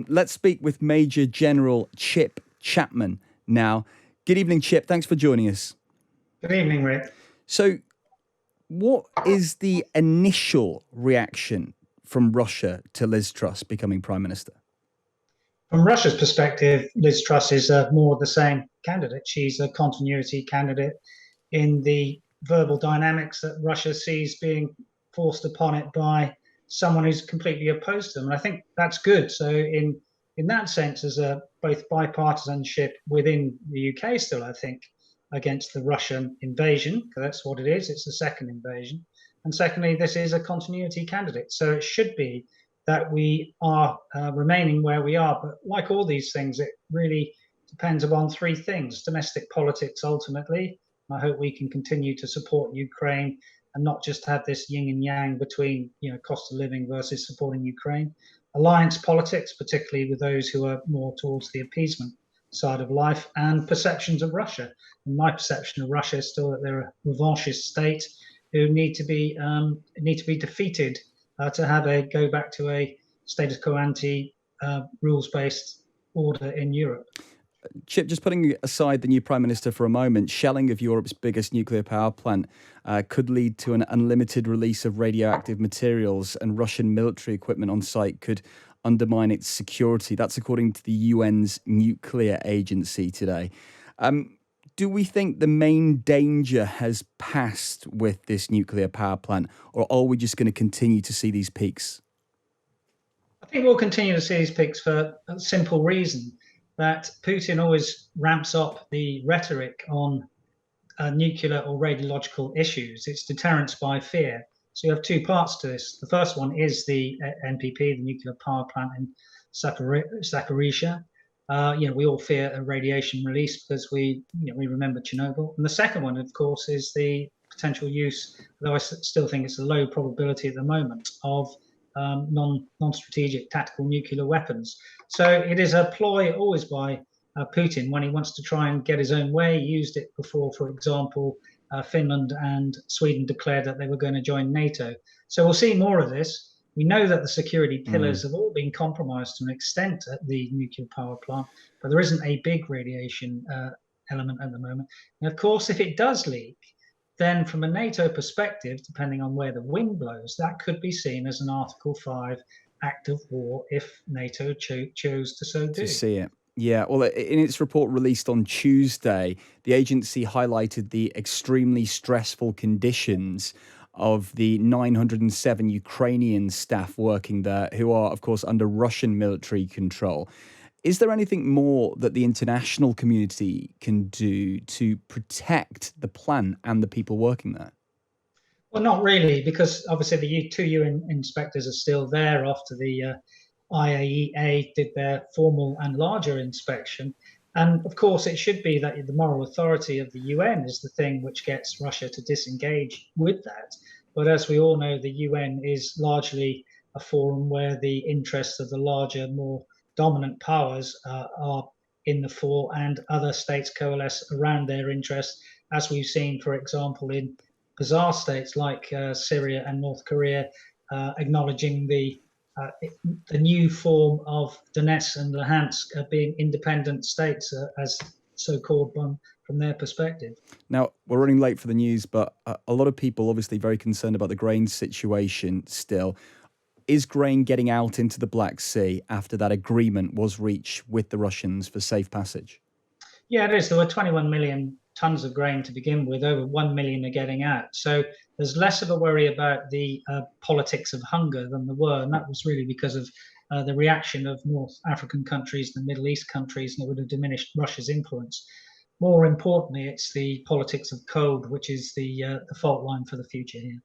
Let's speak with Major General Chip Chapman now. Good evening, Chip. Thanks for joining us. Good evening, Rick. So, what is the initial reaction from Russia to Liz Truss becoming Prime Minister? From Russia's perspective, Liz Truss is more the same candidate. She's a continuity candidate in the verbal dynamics that Russia sees being forced upon it by someone who's completely opposed to them. And I think that's good. So in that sense, there's both bipartisanship within the UK still, I think, against the Russian invasion, because that's what it is. It's the second invasion. And secondly, this is a continuity candidate. So it should be that we are remaining where we are. But like all these things, it really depends upon three things: domestic politics, ultimately. I hope we can continue to support Ukraine and not just have this yin and yang between, cost of living versus supporting Ukraine. Alliance politics, particularly with those who are more towards the appeasement side of life, and perceptions of Russia. And my perception of Russia is still that they're a revanchist state who need to be defeated to have go back to a status quo ante rules-based order in Europe. Chip, just putting aside the new Prime Minister for a moment, shelling of Europe's biggest nuclear power plant could lead to an unlimited release of radioactive materials, and Russian military equipment on site could undermine its security. That's according to the UN's nuclear agency today. Do we think the main danger has passed with this nuclear power plant, or are we just going to continue to see these peaks? I think we'll continue to see these peaks for a simple reason, that Putin always ramps up the rhetoric on nuclear or radiological issues. It's deterrence by fear. So you have two parts to this. The first one is the NPP, the nuclear power plant in Zaporizhzhia. We all fear a radiation release because we remember Chernobyl. And the second one, of course, is the potential use, though I still think it's a low probability at the moment, of non-strategic tactical nuclear weapons. So it is a ploy always by Putin when he wants to try and get his own way. He used it before, for example, Finland and Sweden declared that they were going to join NATO. So we'll see more of this. We know that the security pillars have all been compromised to an extent at the nuclear power plant, but there isn't a big radiation element at the moment. And of course, if it does leak, then from a NATO perspective, depending on where the wind blows, that could be seen as an Article 5 act of war if NATO chose to so do. To see it. Yeah, well, in its report released on Tuesday, the agency highlighted the extremely stressful conditions of the 907 Ukrainian staff working there, who are, of course, under Russian military control. Is there anything more that the international community can do to protect the plant and the people working there? Well, not really, because obviously the two UN inspectors are still there after the IAEA did their formal and larger inspection. And of course, it should be that the moral authority of the UN is the thing which gets Russia to disengage with that. But as we all know, the UN is largely a forum where the interests of the larger, more dominant powers are in the fore, and other states coalesce around their interests, as we've seen, for example, in bizarre states like Syria and North Korea, acknowledging the new form of Donetsk and Luhansk being independent states, as so-called from their perspective. Now, we're running late for the news, but a lot of people obviously very concerned about the grain situation still. Is grain getting out into the Black Sea after that agreement was reached with the Russians for safe passage? Yeah, it is. There were 21 million tons of grain to begin with. Over 1 million are getting out. So there's less of a worry about the politics of hunger than there were. And that was really because of the reaction of North African countries and the Middle East countries, and it would have diminished Russia's influence. More importantly, it's the politics of cold, which is the fault line for the future here.